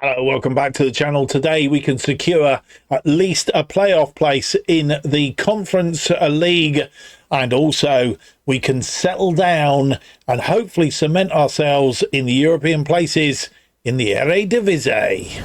Hello, welcome back to the channel. Today we can secure at least a playoff place in the Conference League, and also we can settle down and hopefully cement ourselves in the European places in the Eredivisie.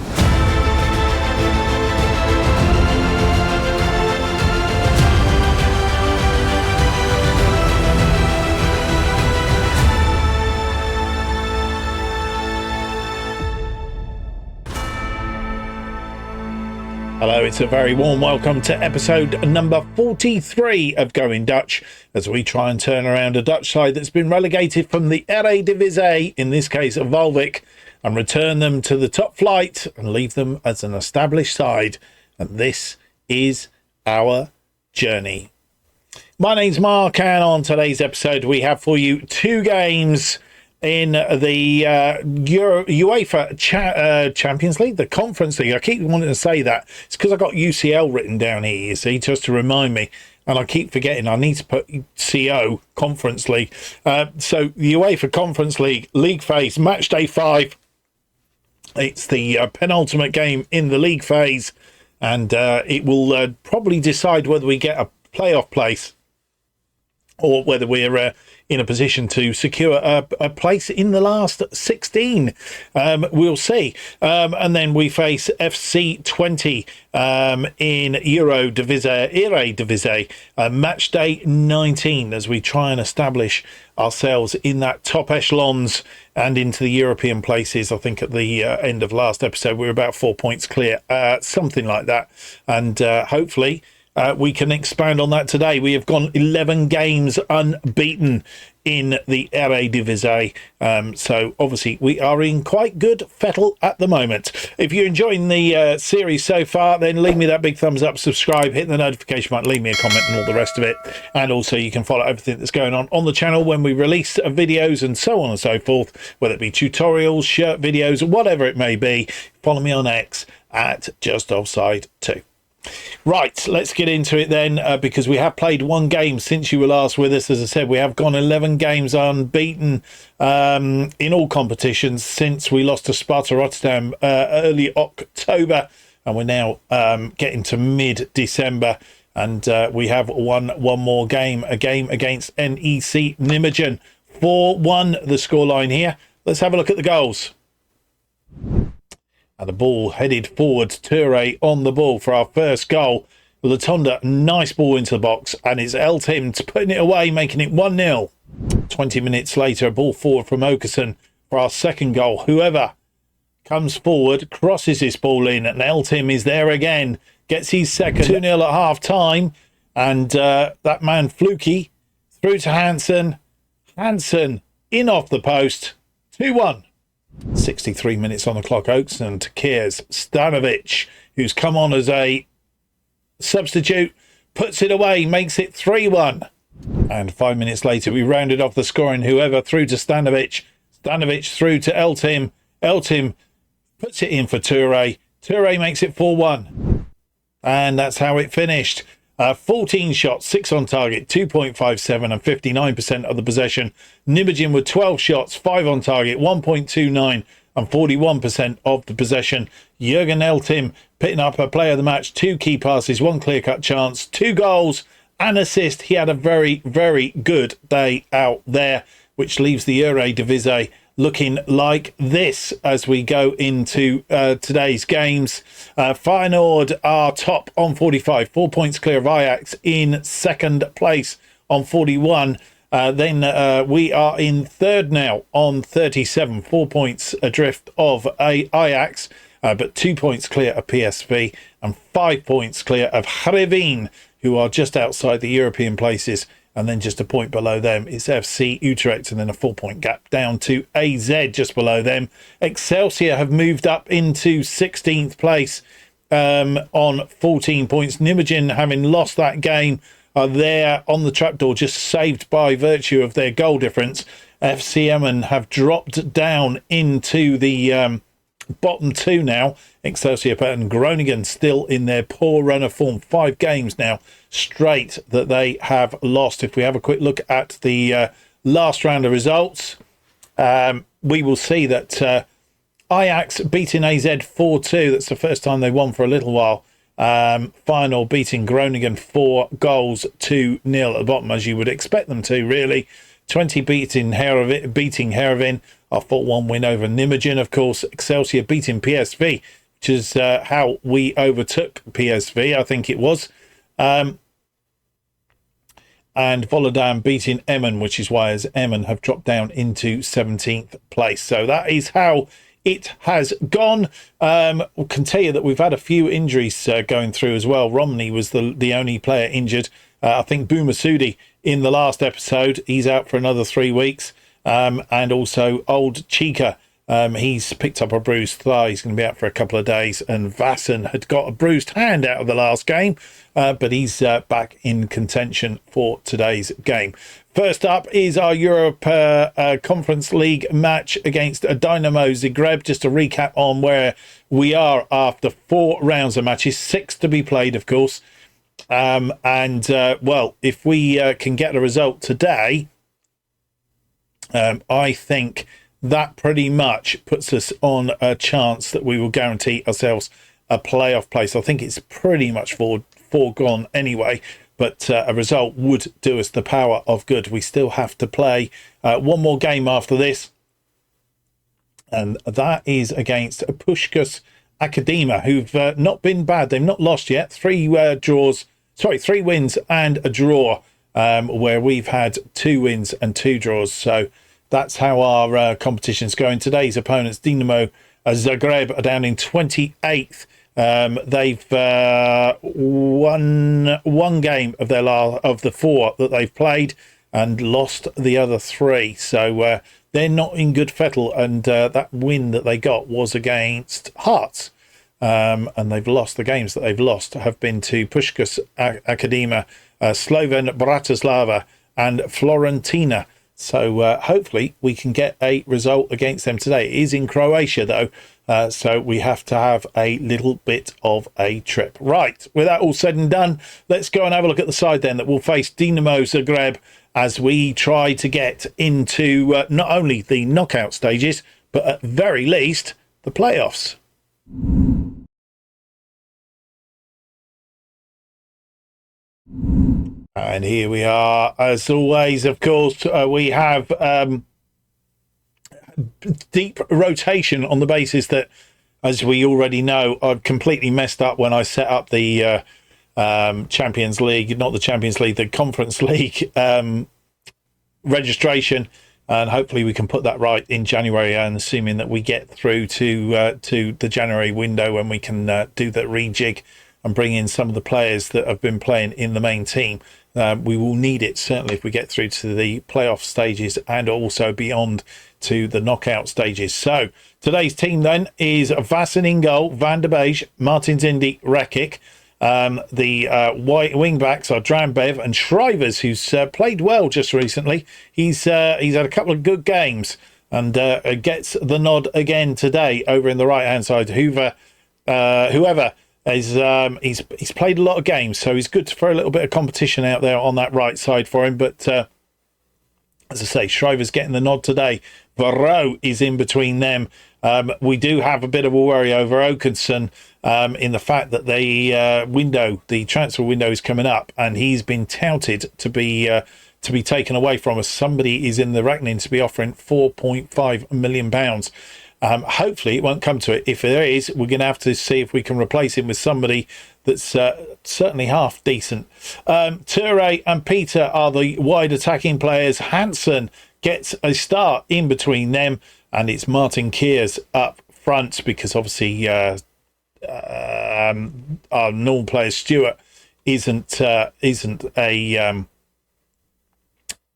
Hello, it's a very warm welcome to episode number 43 of Going Dutch, as we try and turn around a Dutch side that's been relegated from the Eredivisie, in this case Waalwijk, and return them to the top flight and leave them as an established side. And this is our journey. My name's Mark, and on today's episode we have for you two games in the UEFA Champions League, the Conference League. I keep wanting to say that. It's because I got UCL written down here, you see, just to remind me. And I keep forgetting I need to put CO, Conference League. So the UEFA Conference League, League Phase, Match Day 5. It's the penultimate game in the League Phase. And it will probably decide whether we get a playoff place or whether we're in a position to secure a place in the last 16. We'll see. And then we face FC Twente in Eredivisie, match day 19, as we try and establish ourselves in that top echelons and into the European places. I think at the end of last episode we were about 4 points clear, something like that. And hopefully we can expand on that today. We have gone 11 games unbeaten in the Eredivisie. So obviously we are in quite good fettle at the moment. If you're enjoying the series so far, then leave me that big thumbs up, subscribe, hit the notification button, leave me a comment and all the rest of it. And also you can follow everything that's going on the channel when we release videos and so on and so forth, whether it be tutorials, shirt videos, whatever it may be. Follow me on X at JustOffsideFM. Right, let's get into it then, because we have played one game since you were last with us. As I said, we have gone 11 games unbeaten in all competitions since we lost to Sparta Rotterdam early October, and we're now getting to mid-December, and we have won one more game, a game against NEC Nijmegen. 4-1 the scoreline here. Let's have a look at the goals. And the ball headed forwards. Toure on the ball for our first goal. Latonda, nice ball into the box. And it's Eltim putting it away, making it 1-0. 20 minutes later, a ball forward from Okerson for our second goal. Whoever comes forward, crosses this ball in. And Eltim is there again. Gets his second. 2-0 at half time. And that man, Fluky, through to Hansen. Hansen in off the post. 2-1. 63 minutes on the clock. Oakson to Kiers. Stanovic, who's come on as a substitute, puts it away, makes it 3-1. And 5 minutes later, we rounded off the scoring. Whoever through to Stanovic. Stanovic through to Eltim. Eltim puts it in for Toure. Toure makes it 4-1. And that's how it finished. 14 shots, 6 on target, 2.57 and 59% of the possession. Nijmegen with 12 shots, 5 on target, 1.29 and 41% of the possession. Jurgen Eltim picking up a player of the match, 2 key passes, 1 clear-cut chance, 2 goals, an assist. He had a very, very good day out there, which leaves the Eredivisie looking like this as we go into today's games. Feyenoord are top on 45, 4 points clear of Ajax in second place on 41. Then we are in third now on 37, 4 points adrift of Ajax, but 2 points clear of PSV and 5 points clear of Heerenveen, who are just outside the European places. And then just a point below them is FC Utrecht, and then a 4 point gap down to AZ just below them. Excelsior have moved up into 16th place on 14 points. Nijmegen, having lost that game, are there on the trapdoor, just saved by virtue of their goal difference. FC Emmen have dropped down into the bottom 2 now. Excelsior and Groningen still in their poor run of form. 5 games now straight that they have lost. If we have a quick look at the last round of results, we will see that Ajax beating AZ 4-2. That's the first time they won for a little while. Final beating Groningen 4-2 at the bottom, as you would expect them to, really. Twente beating Heerenveen, a 4-1 win over Nijmegen, of course. Excelsior beating PSV, which is how we overtook PSV, I think it was. And Volendam beating Emmen, which is why as Emmen have dropped down into 17th place. So that is how it has gone. We can tell you that we've had a few injuries going through as well. Romney was the only player injured. I think Boumassoudi in the last episode, he's out for another 3 weeks. And also Old Chica, he's picked up a bruised thigh. He's going to be out for a couple of days. And Vassen had got a bruised hand out of the last game, but he's back in contention for today's game. First up is our UEFA Conference League match against Dinamo Zagreb. Just to recap on where we are after 4 rounds of matches, 6 to be played, of course. Well, if we can get a result today, I think that pretty much puts us on a chance that we will guarantee ourselves a playoff place. I think it's pretty much foregone anyway, but a result would do us the power of good. We still have to play one more game after this, and that is against Puskás Akademia, who've not been bad. They've not lost yet. 3 wins and a draw, where we've had 2 wins and 2 draws. So that's how our competition's going. Today's opponents, Dinamo Zagreb, are down in 28th. They've won 1 game of the 4 that they've played and lost the other 3. So they're not in good fettle, and that win that they got was against Hearts. And they've lost. The games that they've lost have been to Puskás Akademia, Slovan Bratislava and Florentina. So hopefully we can get a result against them today. It is in Croatia, though, so we have to have a little bit of a trip. Right, with that all said and done, let's go and have a look at the side then that will face Dinamo Zagreb as we try to get into not only the knockout stages, but at very least the playoffs. And here we are, as always. Of course, we have deep rotation on the basis that, as we already know, I've completely messed up when I set up the Champions League, not the Champions League, the Conference League registration. And hopefully we can put that right in January, and assuming that we get through to the January window when we can do the rejig and bring in some of the players that have been playing in the main team. We will need it, certainly, if we get through to the playoff stages and also beyond to the knockout stages. So today's team then is Vassen in goal, Van der Beek, Martins Indy, Rekic. The wing backs are Drambev and Shrivers, who's played well just recently. He's had a couple of good games and gets the nod again today over in the right hand side. Whoever he's played a lot of games, so he's good for a little bit of competition out there on that right side for him. But as I say, Shriver's getting the nod today. Varro is in between them. We do have a bit of a worry over Okenson in the fact that the transfer window is coming up, and he's been touted to be taken away from us. Somebody is in the reckoning to be offering £4.5 million. Hopefully it won't come to it. If there is, we're going to have to see if we can replace him with somebody that's certainly half decent. Toure and Peter are the wide attacking players. Hansen gets a start in between them, and it's Martin Keers up front because obviously our normal player Stewart isn't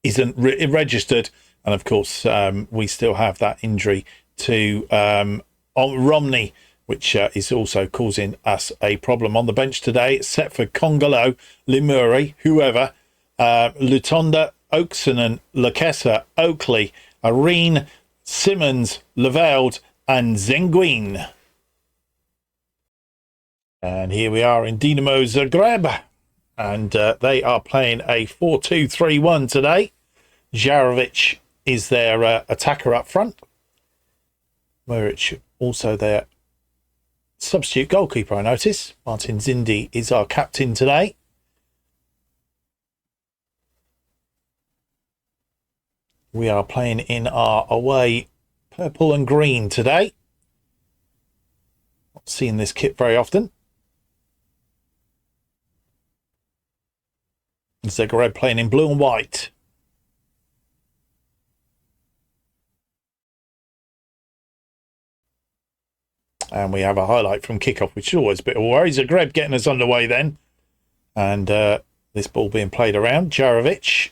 registered, and of course we still have that injury to Romney, which is also causing us a problem. On the bench today, except for Congolo, Limuri, whoever, Lutonda, Oaksonen, Lakessa, Oakley, Areen, Simmons, Leveld, and Zenguin. And here we are in Dinamo Zagreb, and they are playing a 4-2-3-1 today. Jarovic is their attacker up front. Muric Also their substitute goalkeeper, I notice. Martin Zindi is our captain today. We are playing in our away purple and green today. Not seeing this kit very often. Zagreb playing in blue and white. And we have a highlight from kickoff, which is always a bit of a worry. Zagreb getting us underway then. And this ball being played around. Jarovic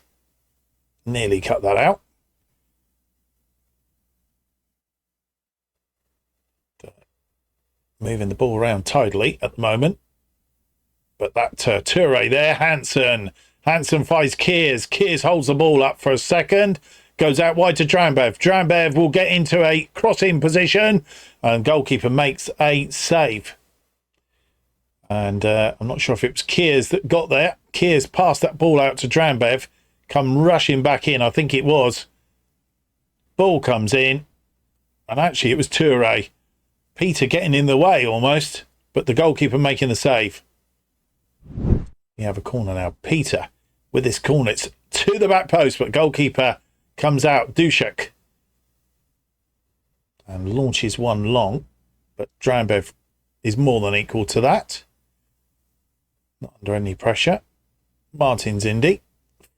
nearly cut that out. Moving the ball around tidily at the moment. But that Toure there, Hansen finds Kears. Kears holds the ball up for a second. Goes out wide to Drambev. Drambev will get into a crossing position. And goalkeeper makes a save. And I'm not sure if it was Kears that got there. Kears passed that ball out to Drambev. Come rushing back in. I think it was. Ball comes in. And actually it was Toure. Peter getting in the way almost. But the goalkeeper making the save. We have a corner now. Peter with this corner. It's to the back post. But goalkeeper comes out. Dushek. And launches one long. But Drambev is more than equal to that. Not under any pressure. Martin Zindi.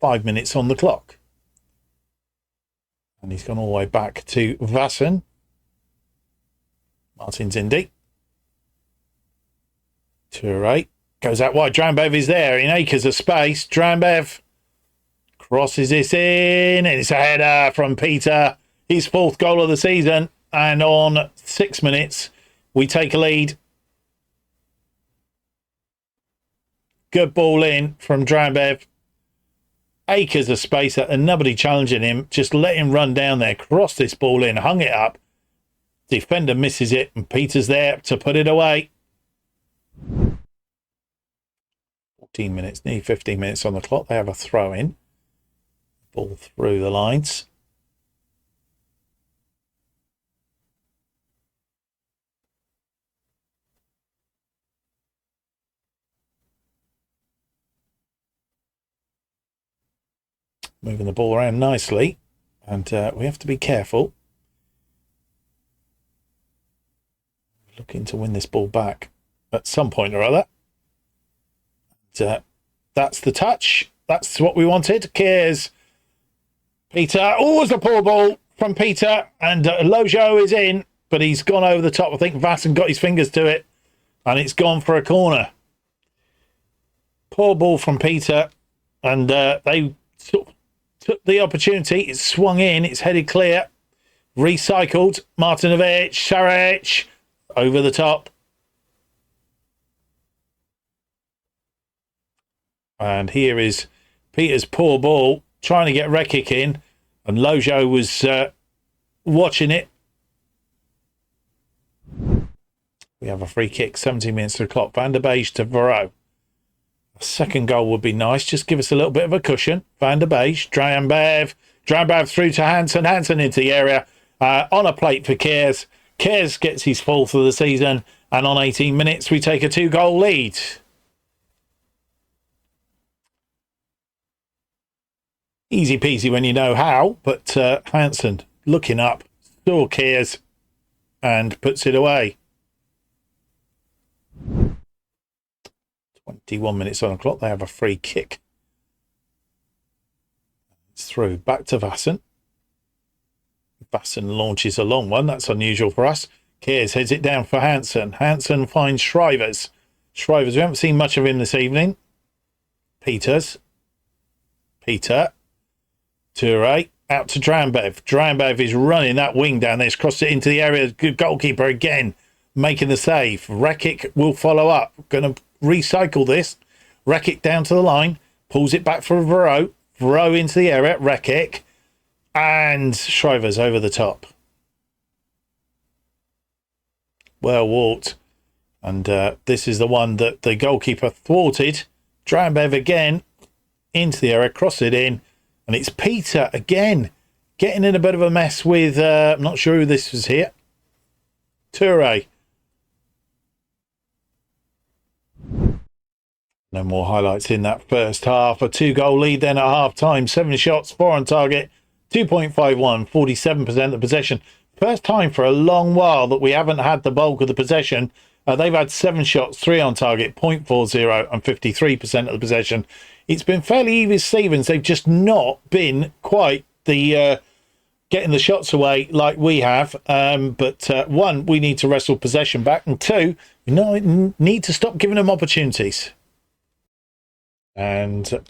5 minutes on the clock. And he's gone all the way back to Vassen. Martin Zindi. Toure. Goes out wide. Drambev is there in acres of space. Drambev crosses this in. And it's a header from Peter. His 4th goal of the season. And on 6 minutes, we take a lead. Good ball in from Drambev. Acres of space and nobody challenging him. Just let him run down there. Cross this ball in. Hung it up. Defender misses it. And Peter's there to put it away. 14 minutes, nearly 15 minutes on the clock. They have a throw in. Ball through the lines. Moving the ball around nicely. And we have to be careful. Looking to win this ball back at some point or other. That's the touch. That's what we wanted. Kears. Peter. Oh, it's a poor ball from Peter. And Lojo is in. But he's gone over the top. I think Vassen got his fingers to it. And it's gone for a corner. Poor ball from Peter. And they took the opportunity. It's swung in. It's headed clear. Recycled. Martinovic. Šarić. Over the top. And here is Peter's poor ball. Trying to get Rekic in. And Lojo was watching it. We have a free kick. 17 minutes to the clock. Van der Beek to Varro. A second goal would be nice. Just give us a little bit of a cushion. Van der Beek. Drambev through to Hansen. Hansen into the area. On a plate for Kears. Kears gets his 4th of the season. And on 18 minutes, we take a 2-goal lead. Easy peasy when you know how. But Hansen looking up. Saw Kears. And puts it away. 21 minutes on the clock. They have a free kick. It's through. Back to Vassen. Vassen launches a long one. That's unusual for us. Kears heads it down for Hansen. Hansen finds Shrivers. We haven't seen much of him this evening. Peter. Toure. Out to Drambev. Drambev is running that wing down there. He's crossed it into the area. Good goalkeeper again. Making the save. Rekic will follow up. Going to recycle this. Rekic down to the line. Pulls it back for Varro. Varro into the area. Rekic. And Shrivers over the top. Well walked. And this is the one that the goalkeeper thwarted. Drambev again. Into the area. Cross it in. And it's Peter again. Getting in a bit of a mess with... I'm not sure who this was here. Toure. No more highlights in that first half. A 2-goal lead then at half-time. 7 shots, 4 on target, 2.51, 47% of the possession. First time for a long while that we haven't had the bulk of the possession. They've had 7 shots, 3 on target, 0.40 and 53% of the possession. It's been fairly even Stevens. They've just not been quite the getting the shots away like we have. But one, we need to wrestle possession back. And two, we need to stop giving them opportunities. And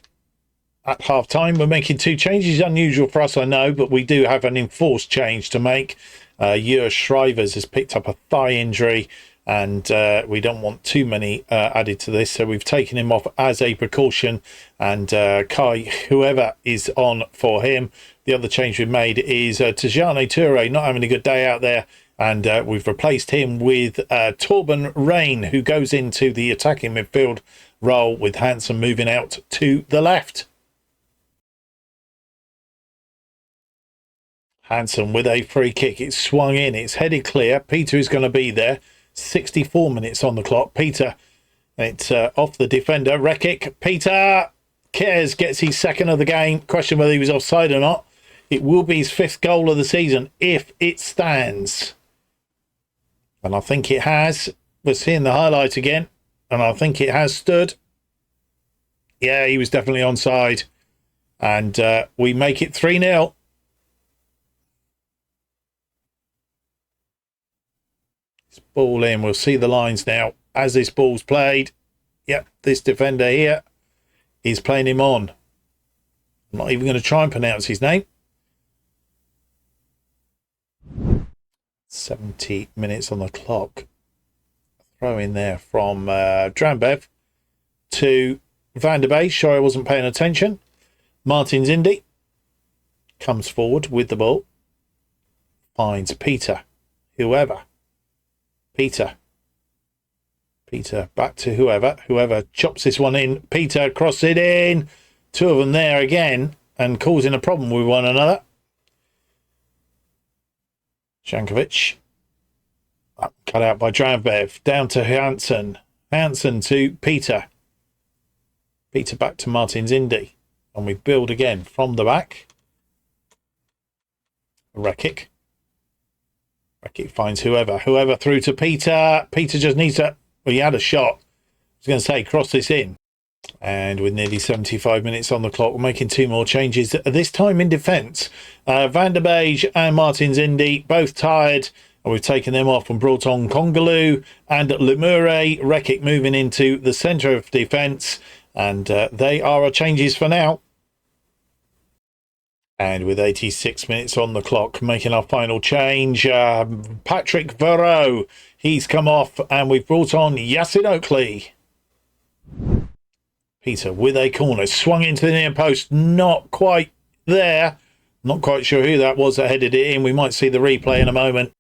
at half-time, we're making 2 changes. Unusual for us, I know, but we do have an enforced change to make. Jur Schrijvers has picked up a thigh injury, and we don't want too many added to this, so we've taken him off as a precaution, and Kai, whoever is on for him. The other change we've made is Tijane Toure not having a good day out there, and we've replaced him with Torben Rain, who goes into the attacking midfield role, with Hansen moving out to the left. Hansen with a free kick. It's swung in. It's headed clear. Peter is going to be there. 64 minutes on the clock. Peter, it's off the defender. Rekic. Peter cares, gets his second of the game. Question whether he was offside or not. It will be his 5th goal of the season if it stands. And I think it has. We're seeing the highlight again. And I think it has stood. Yeah, he was definitely onside. And we make it 3-0. Ball in. We'll see the lines now as this ball's played. Yep, this defender here is playing him on. I'm not even going to try and pronounce his name. 70 minutes on the clock. Throw in there from Drambev to Van der Beek. Sorry, I wasn't paying attention. Martins Indy comes forward with the ball. Finds Peter. Whoever. Peter back to whoever chops this one in. Peter cross it in. 2 of them there again and causing a problem with one another. Jankovic cut out by Drambev, down to Hansen to Peter back to Martins Indy, and we build again from the back. Rekic finds whoever through to Peter. Peter just needs to... Well, he had a shot. I was going to say, cross this in. And with nearly 75 minutes on the clock, we're making 2 more changes. This time in defence. Van der Beek and Martins Indy, both tired. And we've taken them off and brought on Kongaloo and Lemure. Rekic moving into the centre of defence. And they are our changes for now. And with 86 minutes on the clock, making our final change, Patrick Verreau, he's come off, and we've brought on Yassin Oakley. Peter with a corner, swung into the near post, not quite there. Not quite sure who that was that headed it in. We might see the replay in a moment.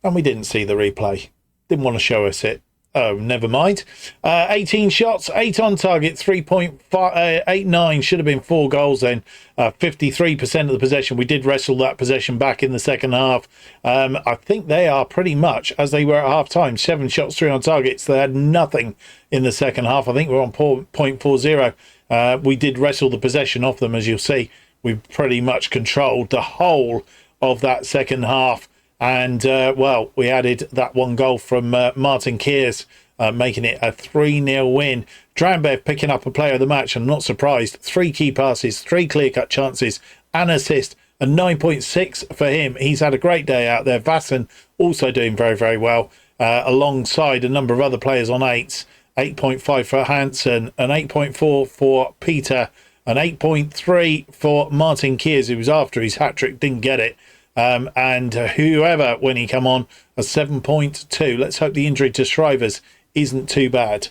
And we didn't see the replay. Didn't want to show us it. Oh, never mind. 18 shots, 8 on target, 3.89. Should have been 4 goals then. 53% of the possession. We did wrestle that possession back in the second half. I think they are pretty much as they were at half time. 7 shots, 3 on targets. They had nothing in the second half. I think we're on 0.40. We did wrestle the possession off them, as you'll see. We pretty much controlled the whole of that second half. And, well, we added that 1 goal from Martin Keers, making it a 3-0 win. Drambev picking up a player of the match. I'm not surprised. 3 key passes, 3 clear-cut chances, an assist, a 9.6 for him. He's had a great day out there. Vassen also doing very, very well, alongside a number of other players on 8s. 8.5 for Hansen, an 8.4 for Peter, an 8.3 for Martin Keers, who was after his hat-trick, didn't get it. And whoever, when he come on, a 7.2. Let's hope the injury to Schrijvers isn't too bad.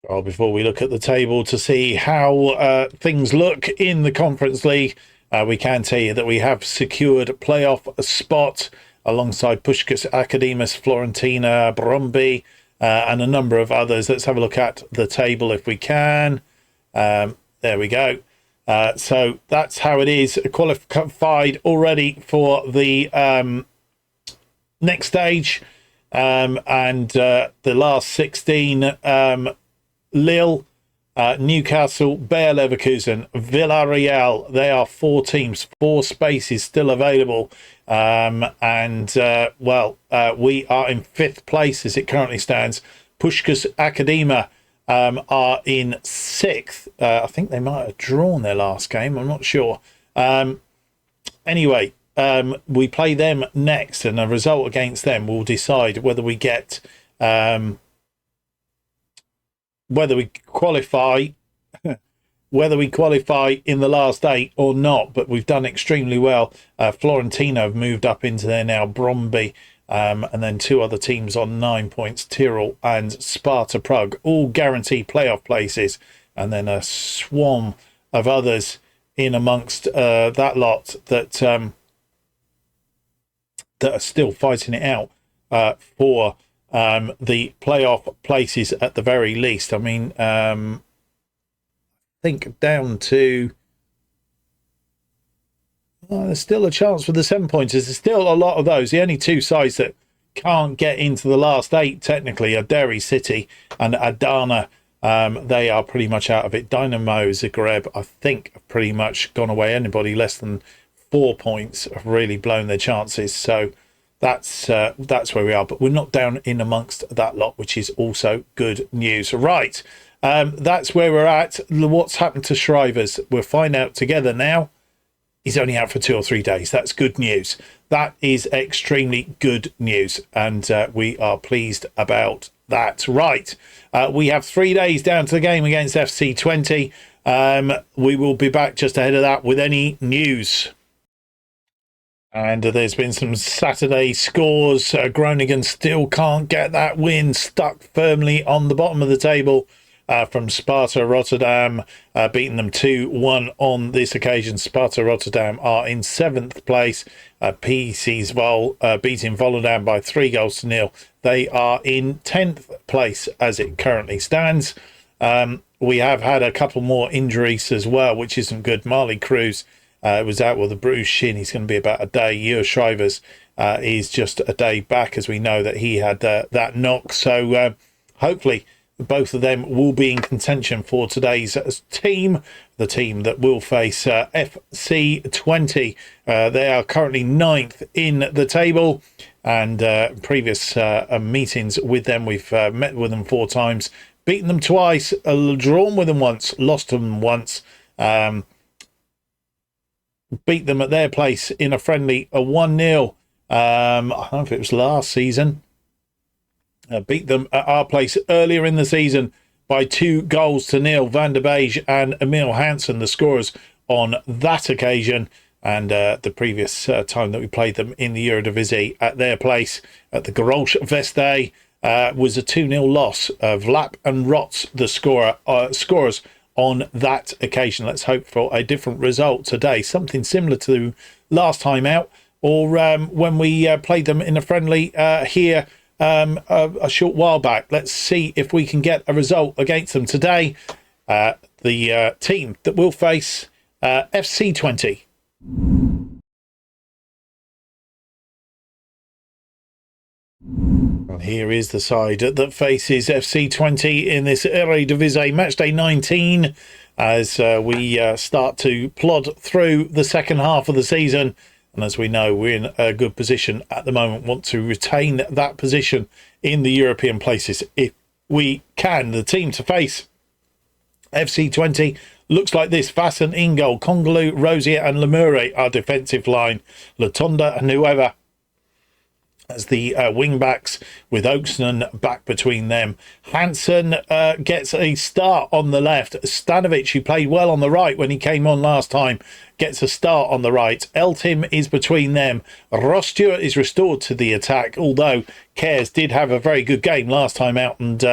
Well, before we look at the table to see how things look in the Conference League, we can tell you that we have secured a playoff spot alongside Puskás Akademis, Florentina, Brøndby, and a number of others. Let's have a look at the table if we can. There we go. So that's how it is. Qualified already for the next stage. And the last 16, Lille, Newcastle, Bayer Leverkusen, Villarreal. They are 4 teams, 4 spaces still available. We are in 5th place as it currently stands. Puskás Akademia are in 6th. I think they might have drawn their last game. I'm not sure. Anyway, we play them next, and a result against them will decide whether we get whether we qualify in the last 8 or not. But we've done extremely well. Florentino have moved up into there now, Bromby, and then 2 other teams on 9 points, Tyrol and Sparta Prague, all guaranteed playoff places, and then a swarm of others in amongst that lot that are still fighting it out for the playoff places at the very least. I mean, I think down to there's still a chance for the 7-pointers. There's still a lot of those. The only 2 sides that can't get into the last 8 technically are Derry City and Adana. They are pretty much out of it. Dinamo Zagreb, I think, have pretty much gone away. Anybody less than 4 points have really blown their chances. So that's where we are. But we're not down in amongst that lot, which is also good news. Right, that's where we're at. What's happened to Shrivers? We'll find out together now. He's only out for 2 or 3 days. That's good news. That is extremely good news, and we are pleased about that. Right, we have 3 days down to the game against FC Twente. We will be back just ahead of that with any news. And there's been some Saturday scores. Groningen still can't get that win, stuck firmly on the bottom of the table from Sparta Rotterdam, beating them 2-1 on this occasion. Sparta Rotterdam are in 7th place. PC's beating Volendam by 3-0. They are in 10th place as it currently stands. We have had a couple more injuries as well, which isn't good. Marley Cruz was out with a bruised shin. He's going to be about a day. Jur Shrivers is just a day back, as we know that he had that knock. So hopefully both of them will be in contention for today's team, the team that will face FC Twente. They are currently 9th in the table, and previous meetings with them, we've met with them 4 times, beaten them twice, drawn with them once, lost them once, beat them at their place in a friendly, a 1-0. I don't know if it was last season. Beat them at our place earlier in the season by 2-0. Van der Beek and Emil Hansen, the scorers on that occasion. And the previous time that we played them in the Eredivisie at their place at the Garage Veste was a 2-0 loss. Vlap and Rots, the scorers on that occasion. Let's hope for a different result today. Something similar to last time out, or when we played them in a friendly here a short while back. Let's see if we can get a result against them today. The team that will face FC Twente. Here is the side that faces FC Twente in this Eredivisie matchday 19 as we start to plod through the second half of the season. And as we know, we're in a good position at the moment, want to retain that position in the European places if we can. The team to face FC Twente looks like this. Vassen in goal, Congolou, Rosier and Lemure, our defensive line. Latonda and whoever as the wing-backs, with Oaksman back between them. Hansen gets a start on the left. Stanovic, who played well on the right when he came on last time, gets a start on the right. Eltim is between them. Ross Stewart is restored to the attack, although Cares did have a very good game last time out, and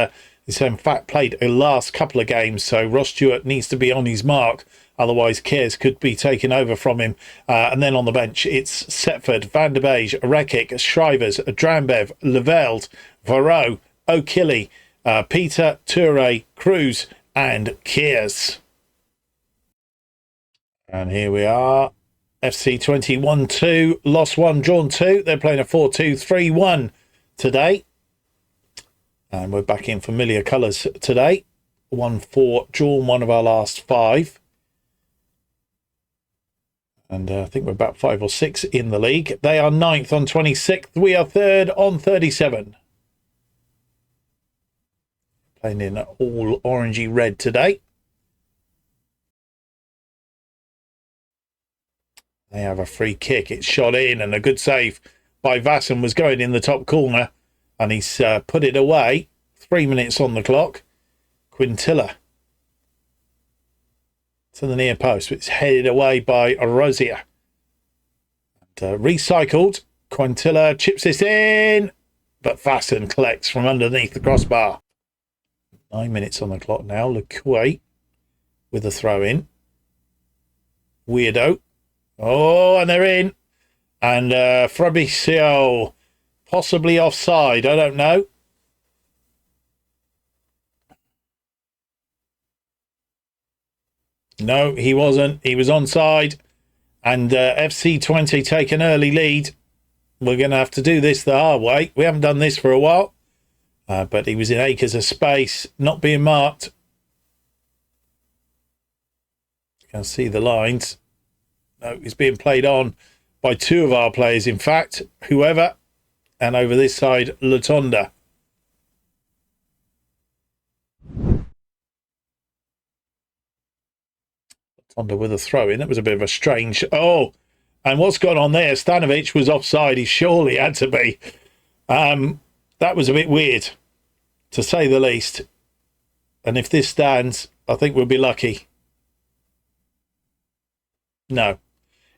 he's in fact played a last couple of games, so Ross Stewart needs to be on his mark. Otherwise, Cares could be taken over from him. And then on the bench, it's Setford, Van der Beek, Rekic, Shrivers, Drambev, Leveld, Varro, O'Killy, Peter, Toure, Cruz, and Cares. And here we are. FC Twente 1-2, lost 1, drawn 2. They're playing a 4-2-3-1 today. And we're back in familiar colours today. 1-4, drawn 1 of our last 5. And I think we're about 5 or 6 in the league. They are 9th on 26th. We are 3rd on 37. Playing in all orangey red today. They have a free kick. It's shot in and a good save by Vassen was going in the top corner. And he's put it away. 3 minutes on the clock. Quintilla to the near post. It's headed away by Rosier. And, recycled. Quintilla chips this in. But Vassen collects from underneath the crossbar. 9 minutes on the clock now. Lecoue with a throw in. Weirdo. Oh, and they're in. And Fabricio possibly offside. I don't know. No, he wasn't. He was onside. And FC Twente take an early lead. We're going to have to do this the hard way. We haven't done this for a while. But he was in acres of space, not being marked. You can see the lines. No, he's being played on by 2 of our players, in fact. Whoever. And over this side, Latonda. Latonda with a throw in. That was a bit of a strange... Oh, and what's gone on there? Stanovic was offside. He surely had to be. That was a bit weird, to say the least. And if this stands, I think we'll be lucky. No,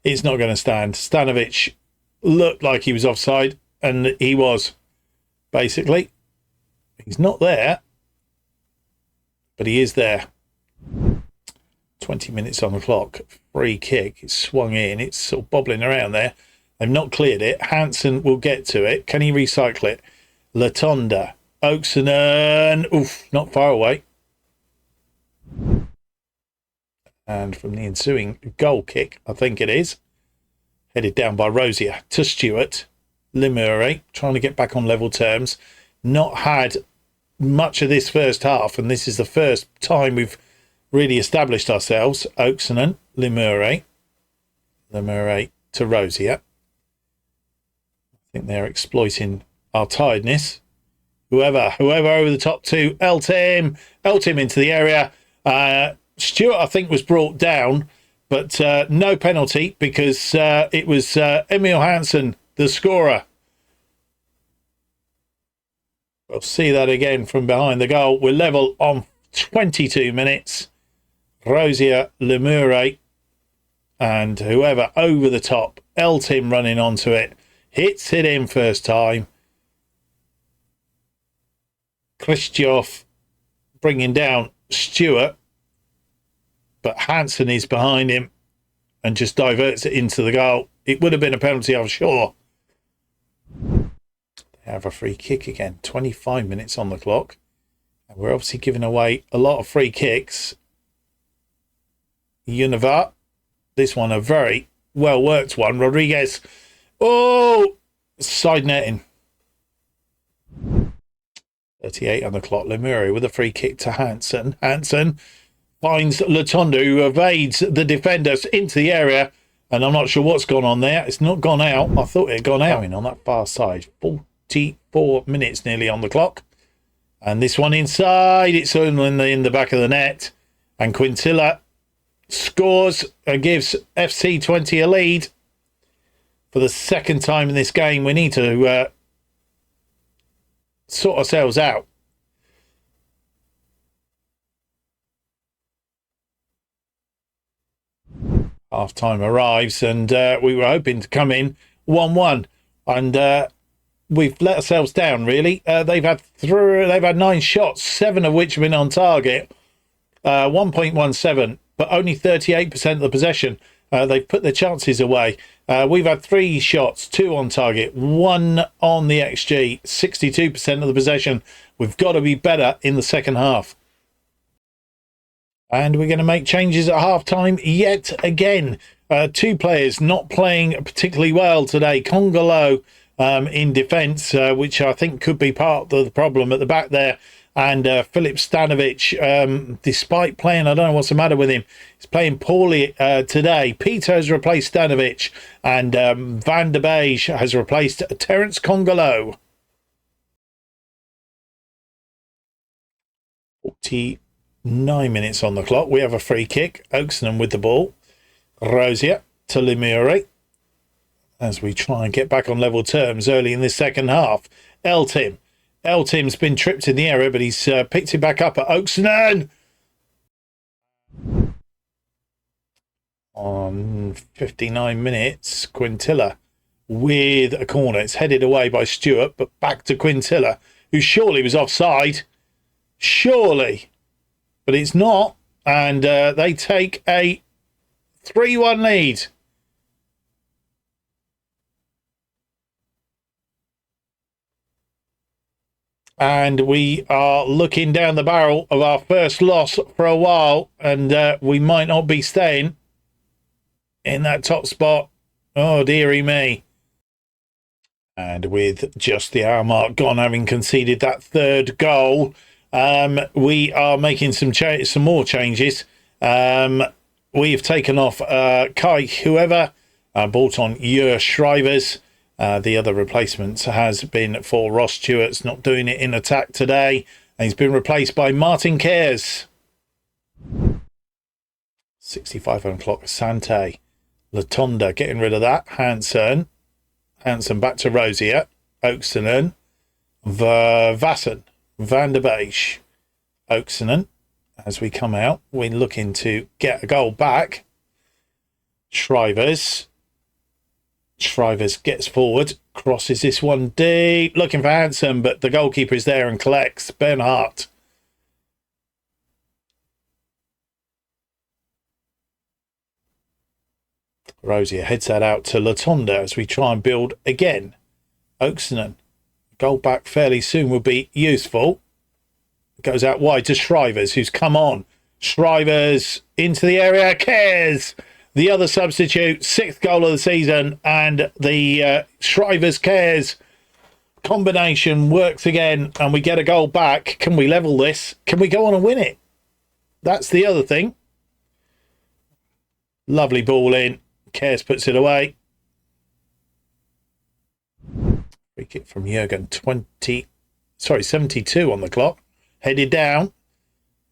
it's not going to stand. Stanovic looked like he was offside, and he was, basically. He's not there, but he is there. 20 minutes on the clock. Free kick. It's swung in. It's sort of bobbling around there. They've not cleared it. Hansen will get to it. Can he recycle it? Latonda. Oaksonen. Oof, not far away. And from the ensuing goal kick, I think it is, headed down by Rosier to Stewart. Lemure trying to get back on level terms. Not had much of this first half, and this is the first time we've really established ourselves. Oaksonen, Lemure to Rosier. I think they're exploiting our tiredness. Whoever over the top 2, Eltim into the area. Stewart, I think, was brought down, but no penalty because it was Emil Hansen, the scorer. We'll see that again from behind the goal. We're level on 22 minutes. Rosier, Lemure, and whoever over the top. Eltim running onto it. Hits it in first time. Christoph bringing down Stewart. But Hansen is behind him and just diverts it into the goal. It would have been a penalty, I'm sure. They have a free kick again. 25 minutes on the clock. And we're obviously giving away a lot of free kicks. Univar. This one a very well worked one. Rodriguez. Oh! Side netting. 38 on the clock. Lemure with a free kick to Hansen. Hansen finds Latonda, who evades the defenders into the area. And I'm not sure what's gone on there. It's not gone out. I thought it had gone out on that far side. 44 minutes nearly on the clock. And this one inside. It's only in the back of the net. And Quintilla scores and gives FC Twente a lead. For the second time in this game, we need to sort ourselves out. Half time arrives, and we were hoping to come in 1-1, and we've let ourselves down. Really, they've had 9 shots, 7 of which have been on target, 1.17, but only 38% of the possession. They've put their chances away. We've had 3 shots, 2 on target, 1 on the XG, 62% of the possession. We've got to be better in the second half. And we're going to make changes at half-time yet again. Two players not playing particularly well today. Congolo in defence, which I think could be part of the problem at the back there. And Filip Stanovic, despite playing, I don't know what's the matter with him, he's playing poorly today. Peter has replaced Stanovic, and Van der Beij has replaced Terence Congolo. 49 minutes on the clock. We have a free kick. Oakeston with the ball. Rosier to Lemuri as we try and get back on level terms early in the second half. Eltim's been tripped in the area, but he's picked it back up at Oakeston. On 59 minutes, Quintilla with a corner. It's headed away by Stewart, but back to Quintilla, who surely was offside. Surely. But it's not. And they take a 3-1 lead. And we are looking down the barrel of our first loss for a while. And we might not be staying in that top spot. Oh, dearie me. And with just the hour mark gone, having conceded that third goal, we are making some more changes. We've taken off Kai whoever, brought on Ur Shrivers. The other replacement has been for Ross Stewart's not doing it in attack today. And he's been replaced by Martin Cares. 65 o'clock, Sante. Latonda getting rid of that. Hansen back to Rosier. Oaksonen. Vassen. Van der Beij. Oaksonen. As we come out, we're looking to get a goal back. Shrivers gets forward, crosses this one deep, looking for Hansen, but the goalkeeper is there and collects. Bernhardt. Rosier heads that out to Latonda as we try and build again. Oaksonen. Goal back fairly soon would be useful. Goes out wide to Shrivers, who's come on. Shrivers into the area. Cares. The other substitute, 6th goal of the season, and the Shrivers Cares combination works again, and we get a goal back. Can we level this? Can we go on and win it? That's the other thing. Lovely ball in. Cares puts it away. Free kick from Jurgen. 72 on the clock. Headed down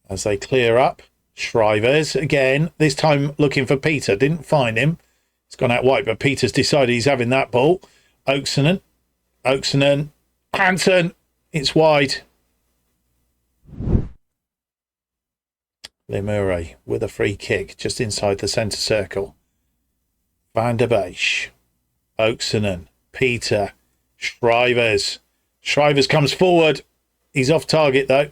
as they clear up. Shrivers again, this time looking for Peter. Didn't find him. It's gone out wide, but Peter's decided he's having that ball. Oaksonen. Hansen. It's wide. Lemuri with a free kick just inside the centre circle. Van der Beij. Oaksonen. Peter. Shrivers. Shrivers comes forward. He's off target though.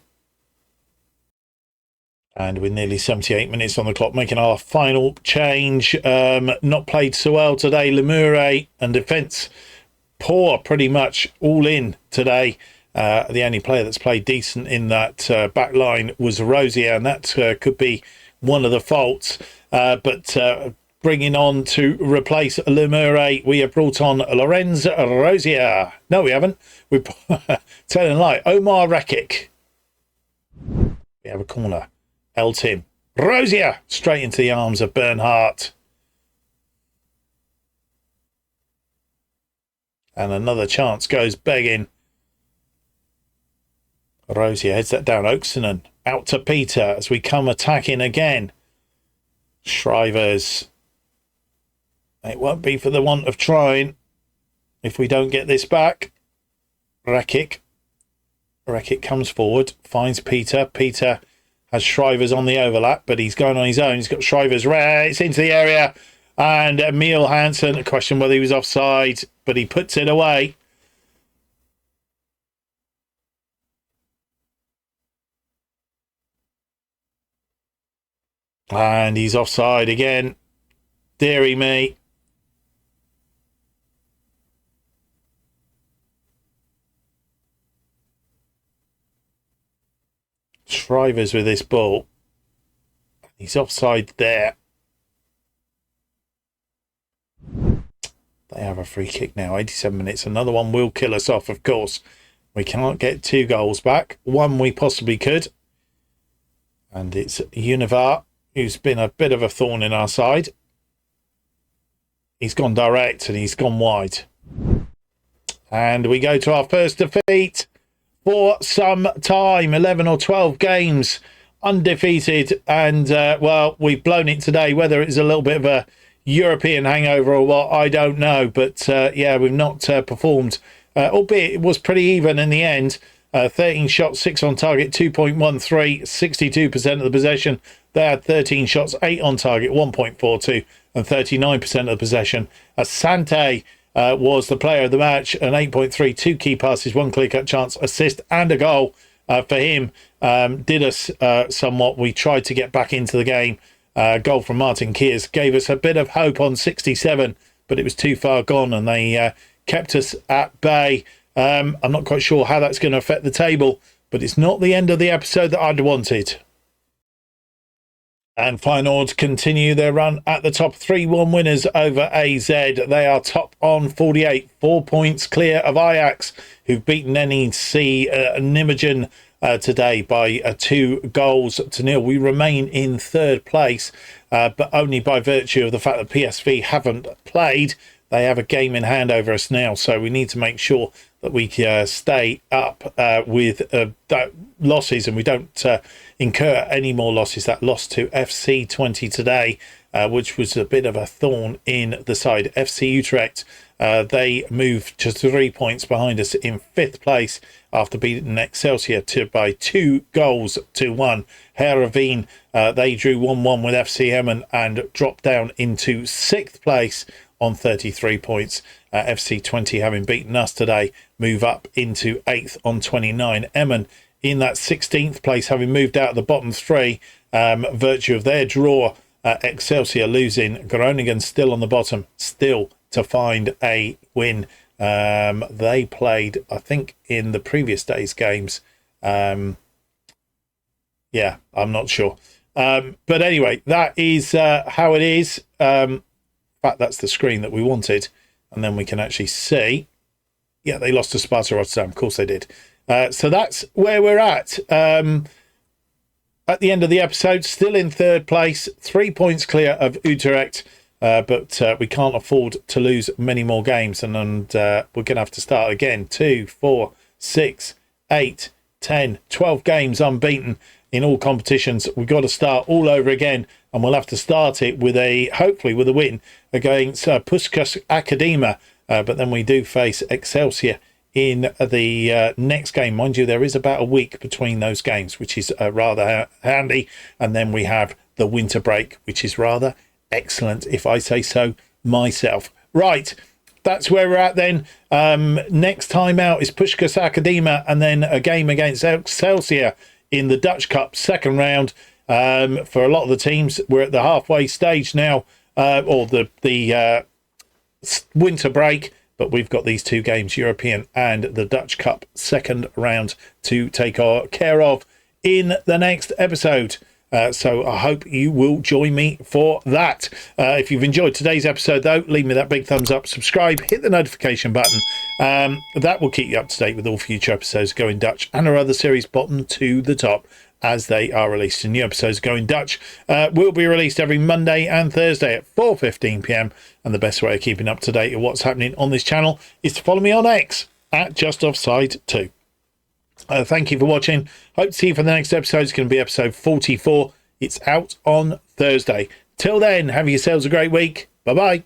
And with nearly 78 minutes on the clock, making our final change. Not played so well today. Lemuri and defence poor, pretty much all in today. The only player that's played decent in that back line was Rosier, and that could be one of the faults. But bringing on to replace Lemuri, we have brought on Lorenz Rosier. No, we haven't. We're telling a lie. Omar Rekic. We have a corner. Eltim. Rosier straight into the arms of Bernhardt. And another chance goes begging. Rosier heads that down. Oaksonen out to Peter as we come attacking again. Shrivers. It won't be for the want of trying if we don't get this back. Rekic comes forward, finds Peter. Peter has Shrivers on the overlap, but he's going on his own. He's got Shrivers. It's into the area. And Emil Hansen, a question whether he was offside, but he puts it away. And he's offside again. Deary me. Shrivers with this ball. He's offside there. They have a free kick now, 87 minutes. Another one will kill us off, of course. We can't get 2 goals back. One we possibly could. And it's Univar, who's been a bit of a thorn in our side. He's gone direct and he's gone wide. And we go to our first defeat for some time. 11 or 12 games undefeated. And, well, we've blown it today. Whether it's a little bit of a European hangover or what, I don't know. But, yeah, we've not performed. Albeit it was pretty even in the end. 13 shots, 6 on target, 2.13, 62% of the possession. They had 13 shots, 8 on target, 1.42, and 39% of the possession. Asante was the player of the match, an 8.3, 2 key passes, 1 clear-cut chance, assist, and a goal for him. Did us somewhat. We tried to get back into the game. Goal from Martin Kears gave us a bit of hope on 67, but it was too far gone, and they kept us at bay. I'm not quite sure how that's going to affect the table, but it's not the end of the episode that I'd wanted. And Feyenoord continue their run at the top. 3-1 winners over AZ. They are top on 48, 4 points clear of Ajax, who've beaten NEC Nijmegen today by 2-0. We remain in third place, but only by virtue of the fact that PSV haven't played. They have a game in hand over us now, so we need to make sure that we stay up with losses and we don't incur any more losses. That loss to FC Twente today, which was a bit of a thorn in the side. FC Utrecht, they moved to 3 points behind us in 5th place after beating Excelsior by 2-1. Heerenveen, they drew 1-1 with FC Emmen and dropped down into 6th place on 33 points. FC Twente, having beaten us today, move up into 8th on 29. Emmen in that 16th place, having moved out of the bottom 3, virtue of their draw. Excelsior losing. Groningen still on the bottom, still to find a win. They played, I think, in the previous day's games. Yeah, I'm not sure. But anyway, that is how it is. In fact, that's the screen that we wanted. And then we can actually see. Yeah, they lost to Sparta Rotterdam. Of course they did. So that's where we're at. At the end of the episode, still in third place. 3 points clear of Utrecht. But we can't afford to lose many more games. And we're going to have to start again. 2, 4, 6, 8, 10, 12 games unbeaten in all competitions. We've got to start all over again. And we'll have to start it with hopefully with a win against Puskas Academia. But then we do face Excelsior in the next game. Mind you, there is about a week between those games, which is rather handy. And then we have the winter break, which is rather excellent, if I say so myself. Right, that's where we're at then. Next time out is Puskas Academia, and then a game against Excelsior in the Dutch Cup second round. For a lot of the teams, we're at the halfway stage now, or the winter break, but we've got these 2 games, European and the Dutch Cup second round, to take care of in the next episode. So I hope you will join me for that. If you've enjoyed today's episode, though, leave me that big thumbs up, subscribe, hit the notification button. That will keep you up to date with all future episodes Going Dutch and our other series, bottom to the top, as they are released. And new episodes Going Dutch will be released every Monday and Thursday at 4:15 p.m. And the best way of keeping up to date with what's happening on this channel is to follow me on X at JustOffsideFM. Thank you for watching. Hope to see you for the next episode. It's going to be episode 44. It's out on Thursday. Till then, have yourselves a great week. Bye-bye.